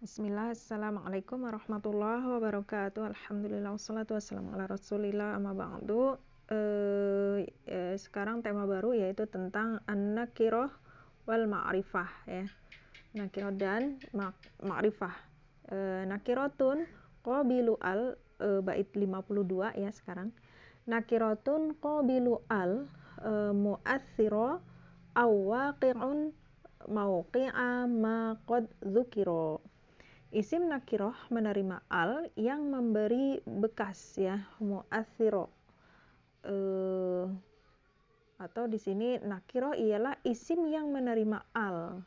Bismillah, assalamualaikum warahmatullahi wabarakatuh. Alhamdulillah, wassalatu wassalamu ala rasulillah, amma ba'du. Sekarang tema baru yaitu tentang an-nakirah wal ma'rifah ya. Nakirah dan ma'rifah. Nakiratun qabilu al bait 52 ya sekarang. Nakiratun qabilu al mu'athira aw waqi'un mauqi'a ma qad dzukira. Isim nakiroh menerima al yang memberi bekas ya, mu'athiro. Atau di sini nakiroh ialah isim yang menerima al.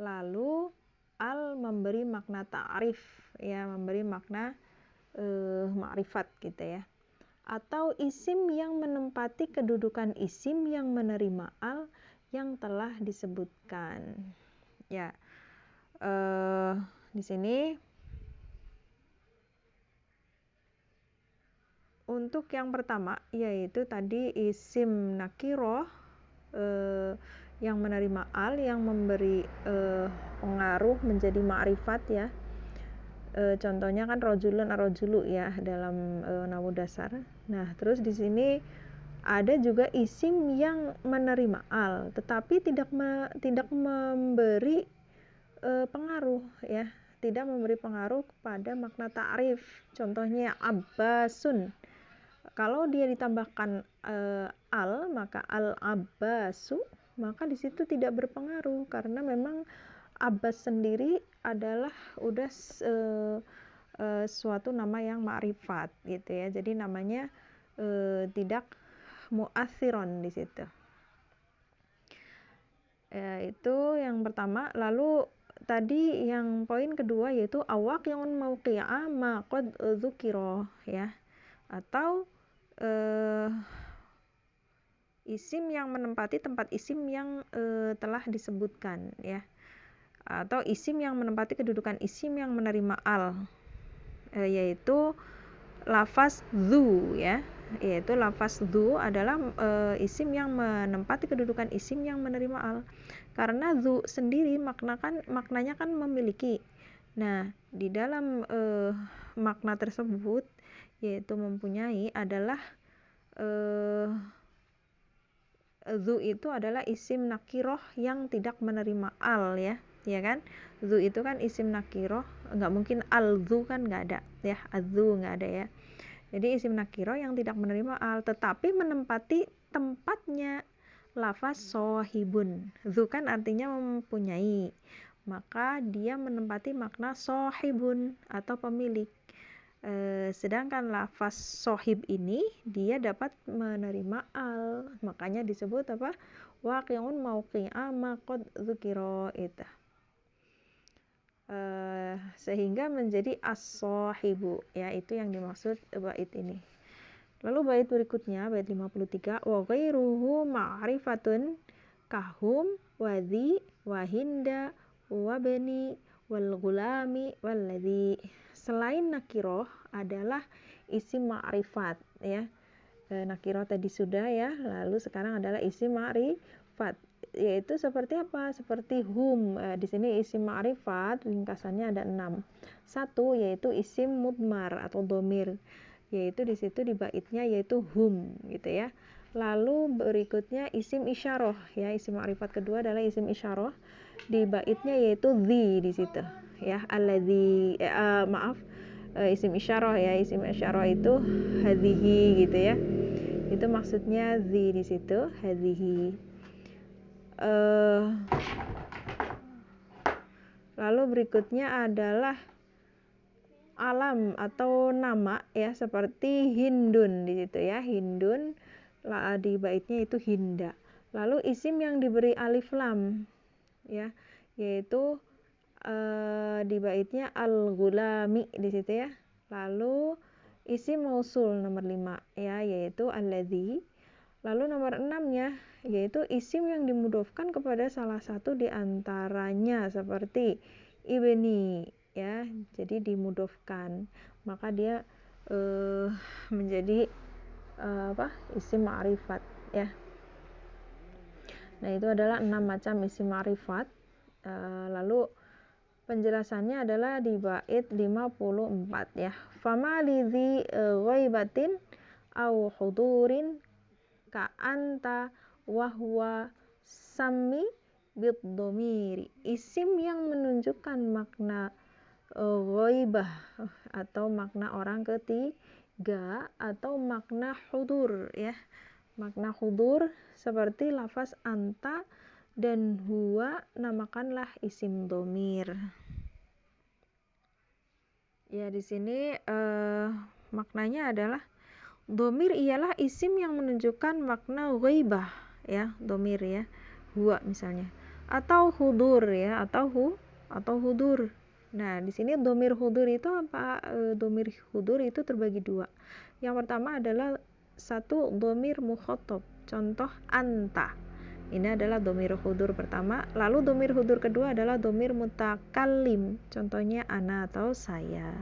Lalu al memberi makna ta'rif ya, memberi makna ma'rifat gitu ya. Atau isim yang menempati kedudukan isim yang menerima al yang telah disebutkan. Ya. Di sini untuk yang pertama yaitu tadi isim nakiroh yang menerima al yang memberi pengaruh menjadi ma'rifat ya. Contohnya kan rojulun ar-rojulu ya dalam nahwu dasar. Nah, terus di sini ada juga isim yang menerima al tetapi tidak memberi pengaruh ya. Tidak memberi pengaruh kepada makna ta'rif. Contohnya Abbasun. Kalau dia ditambahkan al, maka al-Abbasu, maka di situ tidak berpengaruh karena memang Abbas sendiri adalah udah suatu nama yang ma'rifat gitu ya. Jadi namanya tidak mu'athiron di situ. Itu yang pertama. Lalu tadi yang poin kedua yaitu awak yang mauqi'a ma qad dzukira ya, atau isim yang menempati tempat isim yang telah disebutkan ya, atau isim yang menempati kedudukan isim yang menerima al, yaitu lafaz dzu ya, yaitu lafaz dzu adalah isim yang menempati kedudukan isim yang menerima al. Karena dzu sendiri maknanya kan memiliki. Nah, di dalam makna tersebut yaitu mempunyai adalah dzu itu adalah isim nakiroh yang tidak menerima al ya, ya kan? Dzu itu kan isim nakiroh, nggak mungkin al-dzu kan nggak ada ya, az-dzu nggak ada ya. Jadi isim nakiroh yang tidak menerima al tetapi menempati tempatnya lafaz sohibun. Dzu kan artinya mempunyai, maka dia menempati makna sohibun atau pemilik. Sedangkan lafaz sohib ini dia dapat menerima al, makanya disebut apa? Waqi'un mauqi'a ma qad dzukira itu. Sehingga menjadi as-sohibu ya, itu yang dimaksud bait ini. Lalu bait berikutnya, bait 53, wa ghairuhu ma'rifatun kahum wadhi wahinda wabni wal gulami walladhi. Selain nakiroh adalah isim ma'rifat ya. Nakiroh tadi sudah ya, lalu sekarang adalah isim ma'rifat, yaitu seperti apa? Seperti hum. Di sini isim ma'rifat ringkasannya ada 6. Satu yaitu isim mudmar atau domir, yaitu di situ di baitnya yaitu hum gitu ya. Lalu berikutnya isim isyarah ya, isim ma'rifat kedua adalah isim isyarah, di baitnya yaitu dzi di situ ya, alladzi isim isyarah ya, isim isyarah itu hadhihi gitu ya. Itu maksudnya dzi di situ, hadhihi. Lalu berikutnya adalah alam atau nama ya, seperti hindun di situ ya, hindun di baitnya itu hinda. Lalu isim yang diberi alif lam ya, yaitu di baitnya al-gulami di situ ya. Lalu isim mausul nomor 5 ya, yaitu alladzi. Lalu nomor 6-nya yaitu isim yang dimudhofkan kepada salah satu di antaranya seperti ibni ya, jadi dimudhofkan, maka dia menjadi isim ma'rifat ya. Nah, itu adalah 6 macam isim ma'rifat. Lalu Penjelasannya adalah di bait 54 ya. Fama lidhi ghaibatin au hudurin ka anta wahwa sami bid-dhamiri. Isim yang menunjukkan makna ghaibah atau makna orang ketiga atau makna hudur ya. Makna hudur seperti lafaz anta dan huwa, namakanlah isim dhamir. Ya, di sini maknanya adalah dhamir ialah isim yang menunjukkan makna ghaibah ya, dhamir ya. Huwa misalnya. Atau hudur ya, atau hudur. Nah, di sini dhamir hudur itu apa? Dhamir hudur itu terbagi dua. Yang pertama adalah satu dhamir mukhatab. Contoh anta. Ini adalah dhamir hudur pertama. Lalu dhamir hudur kedua adalah dhamir mutakallim. Contohnya ana atau saya.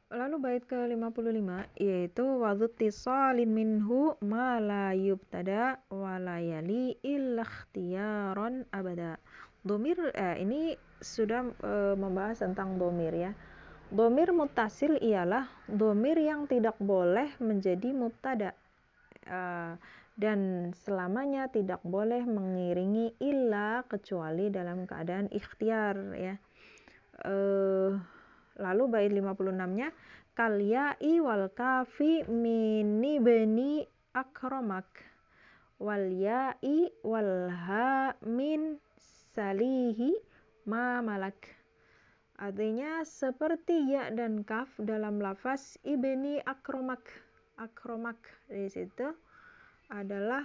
Lalu bait ke-55 yaitu wadhuttisalin minhu ma la yubtada wa la yali illa ikhtiyaran abada. Dhamir ini sudah membahas tentang dhamir ya. Dhamir muttasil ialah dhamir yang tidak boleh menjadi mubtada. Dan selamanya tidak boleh mengiringi illa kecuali dalam keadaan ikhtiar ya. Lalu bait 56-nya kal ya'i wal kafi mini bani akramak wal ya'i wal ha min salihi ma malak. Artinya seperti ya dan kaf dalam lafaz ibni akramak. Akromak di situ adalah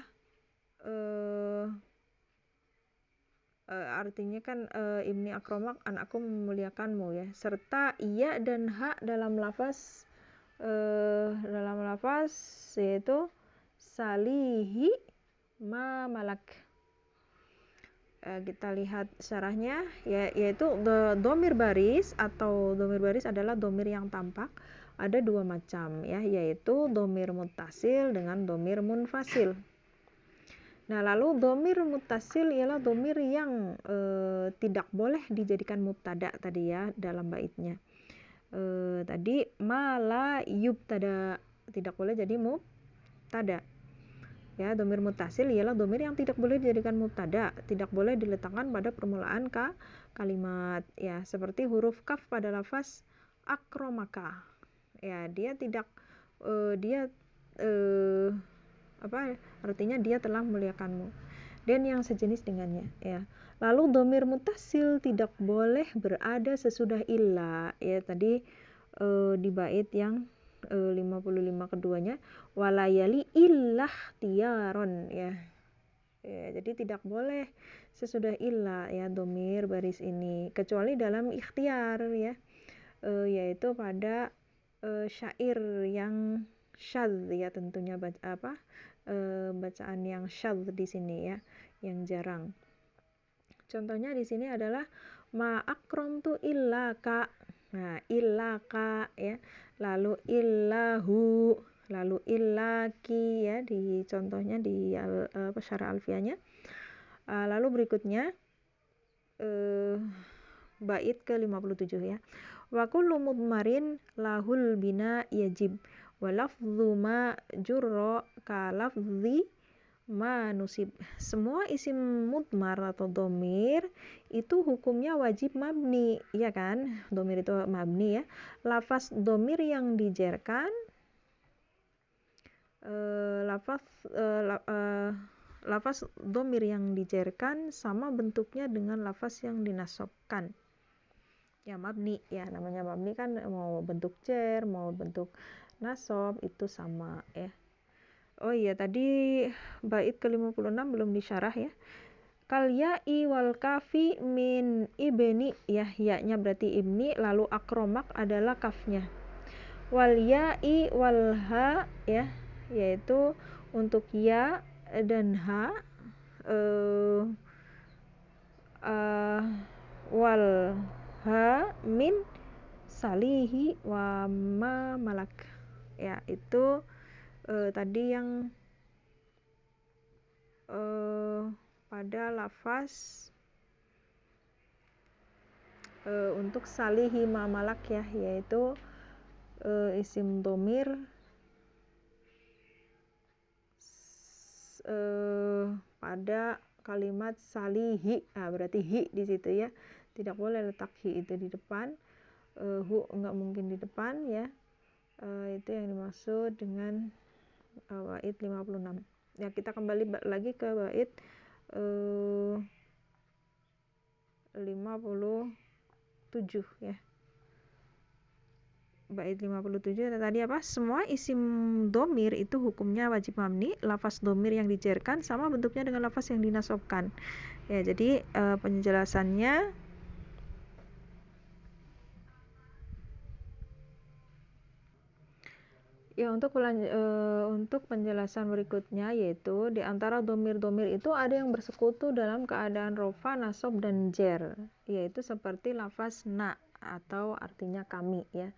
artinya kan ibni akromak, anakku memuliakanmu ya, serta iya dan ha dalam lafaz yaitu salihi ma malak. Kita lihat syarahnya yaitu dhamir baris atau dhamir baris adalah dhamir yang tampak. Ada dua macam ya, yaitu dhamir muttasil dengan dhamir munfasil. Nah, lalu dhamir muttasil ialah dhamir yang tidak boleh dijadikan mubtada tadi ya dalam baitnya. Tadi mala yubtada, tidak boleh jadi mubtada. Ya, dhamir muttasil ialah dhamir yang tidak boleh dijadikan mubtada, tidak boleh diletakkan pada permulaan kalimat ya, seperti huruf kaf pada lafaz akramaka. Ya, dia tidak artinya dia telah memuliakanmu dan yang sejenis dengannya ya. Lalu dhamir muttasil tidak boleh berada sesudah illa ya, tadi di bait yang 55 keduanya walayali illah tiyaron ya. Jadi tidak boleh sesudah illa ya dhamir baris ini kecuali dalam ikhtiar ya, yaitu pada syair yang syadz ya, tentunya bacaan yang syadz di sini ya, yang jarang. Contohnya di sini adalah ma akramtu illaka. Nah, illaka ya. Lalu illahu, lalu illaki ya, di contohnya di syarah alfiyahnya. Lalu berikutnya bait ke-57 ya. Wa kullu mudmarin lahul bina yajib wa lafdhu ma jurra ka lafdhi ma nusib. Semua isim mudmar atau dhamir itu hukumnya wajib mabni ya kan, dhamir itu mabni ya. Lafaz dhamir yang dijerkan lafaz dhamir yang dijerkan sama bentuknya dengan lafaz yang dinasobkan ya, mabni ya, namanya mabni kan, mau bentuk jar mau bentuk nasob itu sama ya. Oh iya, tadi bait ke-56 belum disyarah ya. Kal ya'i wal kafi min ibni ya, ya-nya berarti ibni, lalu akromak adalah kafnya. Wal ya'i wal ha ya, yaitu untuk ya dan ha, wal ha min salihi wa ma malak ya, itu tadi yang pada lafaz untuk salihi malak ya, yaitu isim domir pada kalimat salihi. Nah, berarti hi di situ ya, tidak boleh letak hi itu di depan, hu enggak mungkin di depan ya. Itu yang dimaksud dengan bait 56 ya. Kita kembali lagi ke bait 57 ya. Bait 57 tadi apa? Semua isim domir itu hukumnya wajib mabni, lafaz domir yang dijerkan sama bentuknya dengan lafaz yang dinasobkan. Ya, jadi penjelasannya ya, untuk penjelasan berikutnya, yaitu di antara domir-domir itu ada yang bersekutu dalam keadaan rofa, nasob, dan jer, yaitu seperti lafaz na atau artinya kami ya.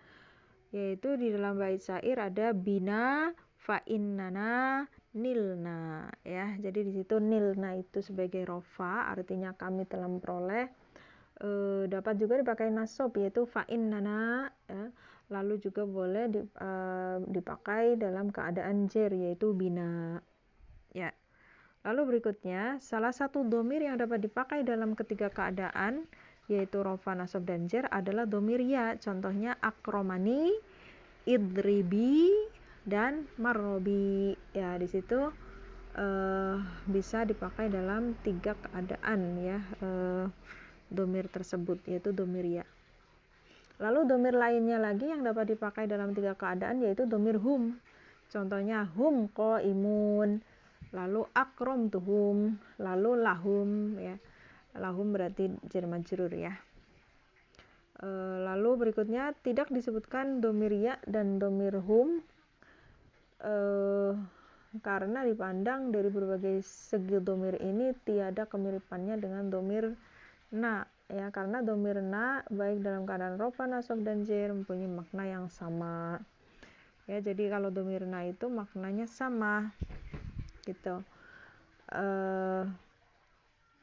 Yaitu di dalam bait syair ada bina fa innana nilna ya. Jadi di situ nilna itu sebagai rofa, artinya kami telah memperoleh. Dapat juga dipakai nasob, yaitu fa innana ya. Lalu juga boleh dipakai dalam keadaan jer, yaitu bina ya. Lalu berikutnya, salah satu domir yang dapat dipakai dalam ketiga keadaan, yaitu rofa, nasob, dan jer adalah domir ya. Contohnya akromani, idribi, dan marrobi ya. Di situ bisa dipakai dalam tiga keadaan ya, domir tersebut, yaitu domir ya. Lalu domir lainnya lagi yang dapat dipakai dalam tiga keadaan, yaitu domir hum. Contohnya hum qaimun, lalu akrom tuhum, lalu lahum ya. Lahum berarti jar majrur ya. Lalu berikutnya, tidak disebutkan domir ya dan domir hum karena dipandang dari berbagai segi domir ini tiada kemiripannya dengan domir na ya, karena domir na baik dalam keadaan rofa, nasob, dan jer mempunyai makna yang sama ya. Jadi kalau domir na itu maknanya sama gitu.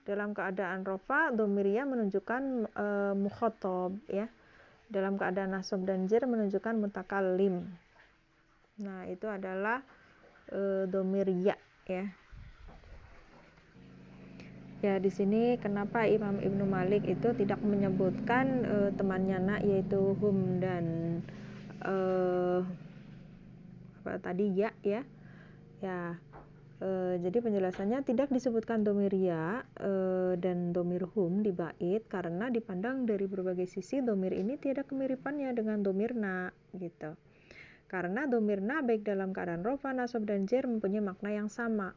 Dalam keadaan rofa, domir ya menunjukkan mukhotob ya. Dalam keadaan nasob dan jer menunjukkan mutakallim. Nah, itu adalah domir ya ya. Ya, di sini kenapa Imam Ibnu Malik itu tidak menyebutkan temannya na, yaitu hum dan apa tadi ya ya. Ya. Jadi penjelasannya tidak disebutkan domir ya dan domir hum di bait karena dipandang dari berbagai sisi domir ini tiada kemiripannya dengan domir na gitu. Karena domir na baik dalam keadaan rofa, nasob, dan jer mempunyai makna yang sama.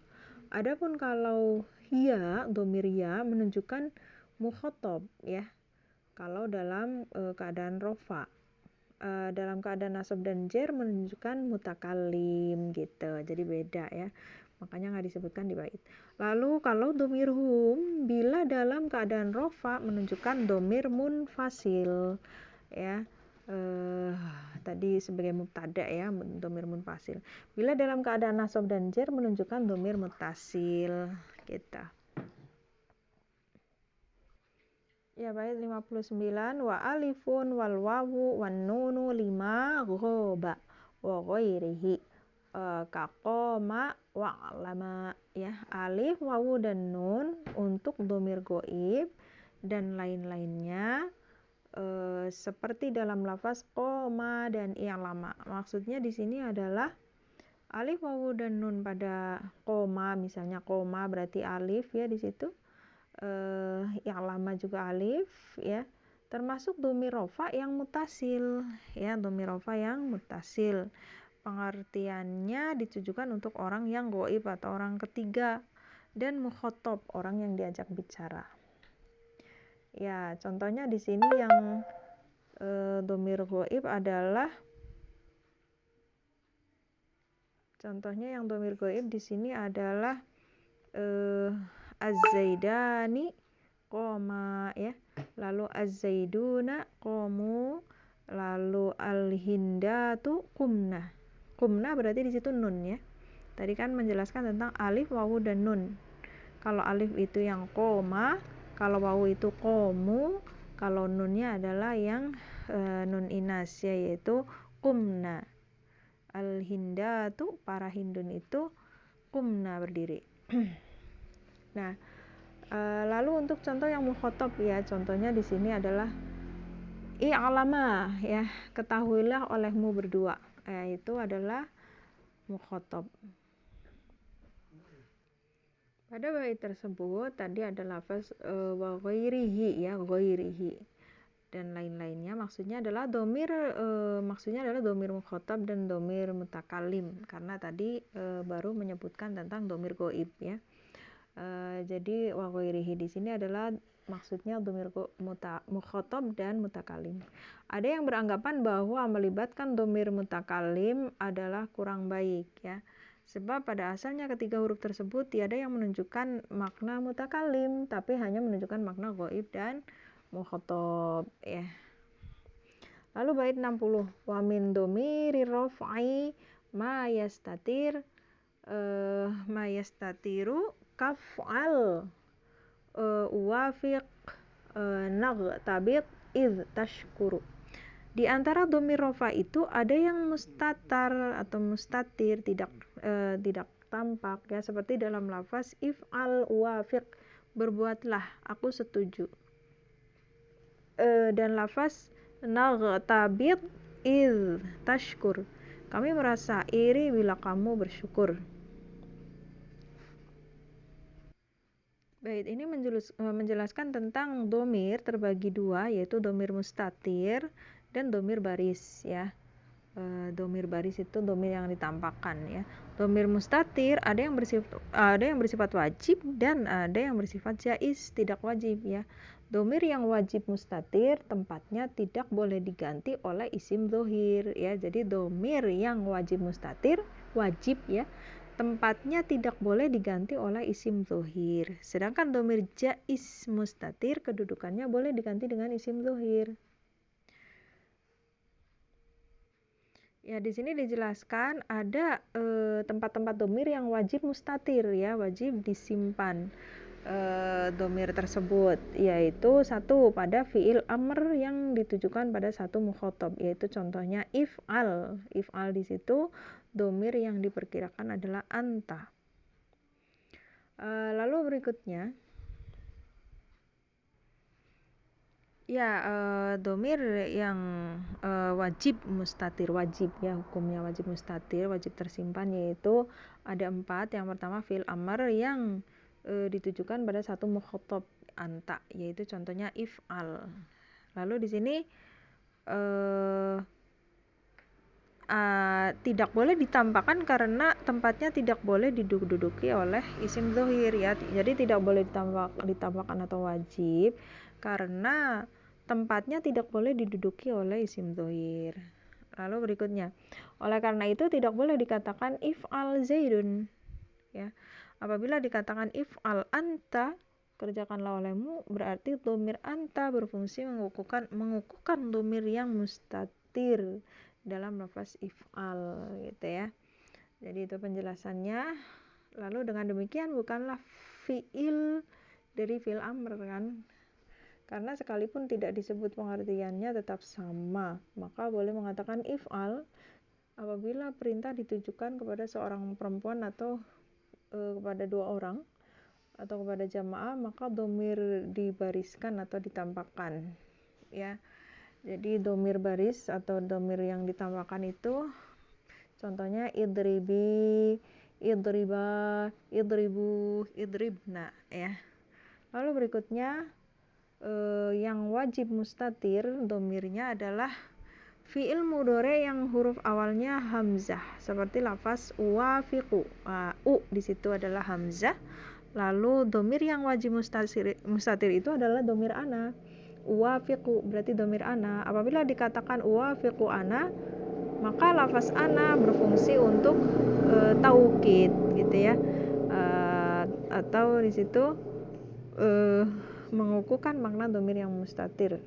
Adapun kalau hiya, domir ya menunjukkan mukhotob ya. Kalau dalam keadaan rofa, dalam keadaan nasob dan jer menunjukkan mutakallim gitu. Jadi beda ya. Makanya nggak disebutkan di bait. Lalu kalau domir hum bila dalam keadaan rofa menunjukkan domir munfasil ya. Tadi sebagai mubtada ya, domir munfasil. Bila dalam keadaan nasob dan jer menunjukkan domir mutasil gitu. Ya, bait 59, wa alifun wal wawu wan nunu lima ghoba wa ghairihi kaqoma wa'lama ya. Alif, wawu, dan nun untuk domir goib dan lain-lainnya seperti dalam lafaz qoma dan i'lama. Maksudnya di sini adalah alif, wawu, dan nun pada qoma, misalnya qoma berarti alif ya di situ. I'lama juga alif ya. Termasuk domir rofa yang mutasil ya, domir rofa yang mutasil. Pengertiannya ditujukan untuk orang yang goib atau orang ketiga dan mukhotob, orang yang diajak bicara. Ya, contohnya di sini yang domir goib adalah di sini adalah az-zaidani qoma ya. Lalu az-zaiduna qomu, lalu al-hindatu qumna. Qumna berarti di situ nun ya. Tadi kan menjelaskan tentang alif, wawu, dan nun. Kalau alif itu yang koma, kalau wawu itu komu, kalau nunnya adalah yang nun inas, yaitu kumna. Al-hindatu, para hindun itu kumna, berdiri. Nah, lalu untuk contoh yang mukhotob ya, contohnya di sini adalah i'lama ya, ketahuilah olehmu berdua. Itu adalah mukhotob. Pada bait tersebut tadi ada lafaz wa ghairihi ya, ghairihi dan lain-lainnya, maksudnya adalah domir mukhotob dan domir mutakalim, karena tadi baru menyebutkan tentang domir goib ya. Jadi wa ghairihi di sini adalah maksudnya domir mukhotob dan mutakalim. Ada yang beranggapan bahwa melibatkan domir mutakalim adalah kurang baik ya. Sebab pada asalnya ketiga huruf tersebut tiada yang menunjukkan makna mutakalim, tapi hanya menunjukkan makna ghaib dan mukhotob ya. Lalu bait 60, wa min domiri raf'i ma yastatiru kaf'al uwafiq naghtabit id tashkuru. Di antara domir rofa itu ada yang mustatar atau mustatir, tidak tampak ya, seperti dalam lafaz if'al wafiq, berbuatlah, aku setuju. Dan lafaz naghtabit id tashkur, kami merasa iri bila kamu bersyukur. Bait ini menjelaskan tentang domir terbagi dua, yaitu domir mustatir dan domir baris ya. Domir baris itu domir yang ditampakkan ya. Domir mustatir ada yang bersifat wajib dan ada yang bersifat jaiz, tidak wajib ya. Domir yang wajib mustatir tempatnya tidak boleh diganti oleh isim dhohir ya. Jadi domir yang wajib mustatir, wajib ya, tempatnya tidak boleh diganti oleh isim dhohir. Sedangkan domir jaiz mustatir kedudukannya boleh diganti dengan isim dhohir. Ya, di sini dijelaskan ada tempat-tempat domir yang wajib mustatir ya, wajib disimpan domir tersebut, yaitu satu pada fiil amr yang ditujukan pada satu mukhotob, yaitu contohnya if'al. If'al di situ domir yang diperkirakan adalah anta. Lalu berikutnya ya, domir yang wajib mustatir, wajib ya, hukumnya wajib mustatir, wajib tersimpan, yaitu ada 4. Yang pertama fiil amr yang ditujukan pada satu mukhotob anta, yaitu contohnya if'al. Lalu di sini tidak boleh ditampakkan karena tempatnya tidak boleh diduduki oleh isim dhohir ya. Jadi tidak boleh ditampakkan atau wajib karena tempatnya tidak boleh diduduki oleh isim dhohir. Lalu berikutnya, oleh karena itu tidak boleh dikatakan if'al zaidun ya. Apabila dikatakan if'al anta, kerjakanlah olehmu, berarti domir anta berfungsi mengukuhkan domir yang mustatir dalam lafaz if'al gitu ya. Jadi itu penjelasannya. Lalu dengan demikian bukanlah fi'il dari fi'il amr kan, karena sekalipun tidak disebut pengertiannya tetap sama, maka boleh mengatakan if'al apabila perintah ditujukan kepada seorang perempuan atau kepada 2 orang atau kepada jamaah, maka domir dibariskan atau ditampakkan ya. Jadi domir baris atau domir yang ditampakkan itu contohnya idribi, idriba, idribu, idribna ya. Lalu berikutnya yang wajib mustatir domirnya adalah fi'il mudhari yang huruf awalnya hamzah, seperti lafaz uwafiqu. U di situ adalah hamzah. Lalu domir yang wajib mustatir itu adalah domir ana. Uwafiqu berarti domir ana. Apabila dikatakan uwafiqu ana, maka lafaz ana berfungsi untuk taukid gitu ya. Atau di situ mengukuhkan makna domir yang mustatir.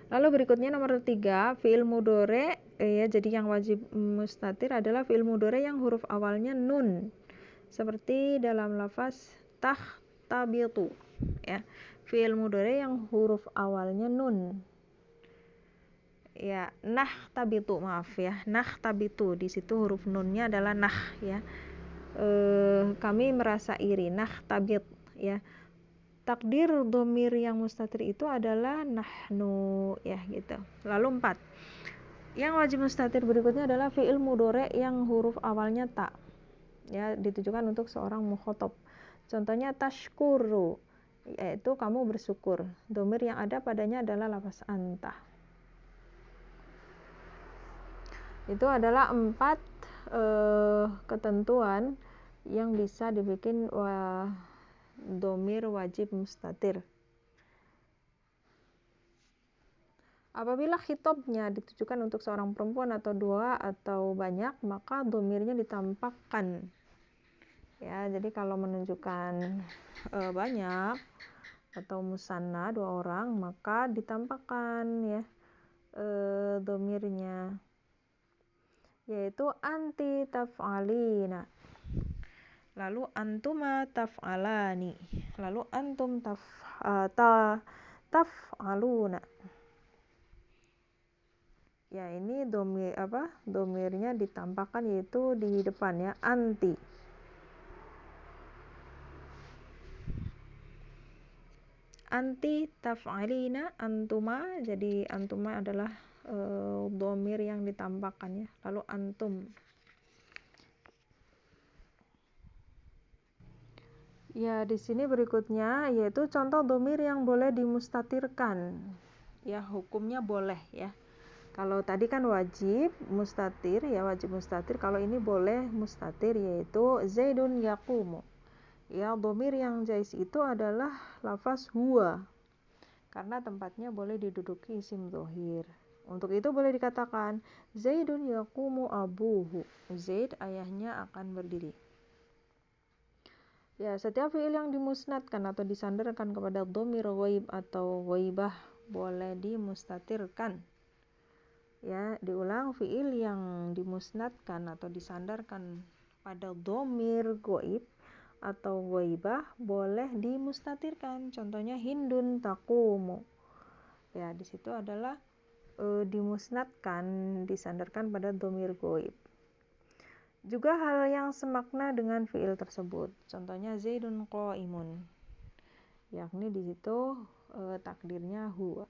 Lalu berikutnya nomor 3, fi'il mudhari ya. Jadi yang wajib mustatir adalah fi'il mudhari yang huruf awalnya nun. seperti dalam lafaz tahtabitu, ya, fiil mudhari yang huruf awalnya nun. Ya, nahtabitu, maaf ya, nahtabitu, di situ huruf nunnya adalah nah, ya. Kami merasa iri, nahtabit, ya. Takdir domir yang mustatir itu adalah nahnu, ya, gitu. Lalu 4. Yang wajib mustatir berikutnya adalah fiil mudhari yang huruf awalnya ta, ya, ditujukan untuk seorang mukhatab. Contohnya tashkuru, yaitu kamu bersyukur. Domir yang ada padanya adalah lafaz anta. Itu adalah 4 ketentuan yang bisa dibikin domir wajib mustatir. Apabila khitabnya ditujukan untuk seorang perempuan atau 2 atau banyak, maka domirnya ditampakkan. Ya, jadi kalau menunjukkan banyak atau musanna 2 orang, maka ditampakkan, ya, domirnya, yaitu anti taf'alina, lalu antuma taf'alani, lalu antum taf'aluna. Ya, ini domirnya ditampakkan, yaitu di depannya anti. Anti taf'alina, antuma, jadi antuma adalah domir yang ditampakkan, ya. Lalu antum. Ya, di sini berikutnya yaitu contoh domir yang boleh dimustatirkan. Ya, hukumnya boleh, ya. Kalau tadi kan wajib mustatir, ya, wajib mustatir. Kalau ini boleh mustatir, yaitu Zaidun yaqumu. Ya, domir yang jais itu adalah lafaz huwa, karena tempatnya boleh diduduki isim dhohir. Untuk itu boleh dikatakan Zaidun yaqumu abuhu, Zaid ayahnya akan berdiri. Ya, setiap fiil yang dimusnadkan atau disandarkan kepada dhamir ghaib atau ghaibah boleh dimustatirkan. Ya, diulang, fiil yang dimusnadkan atau disandarkan pada dhamir ghaib atau ghaibah boleh dimustatirkan. Contohnya Hindun taqumu. Ya, di situ adalah dimusnadkan, disandarkan pada dhamir ghaib. Juga hal yang semakna dengan fiil tersebut. Contohnya Zaidun qaimun. Yakni di situ takdirnya huwa.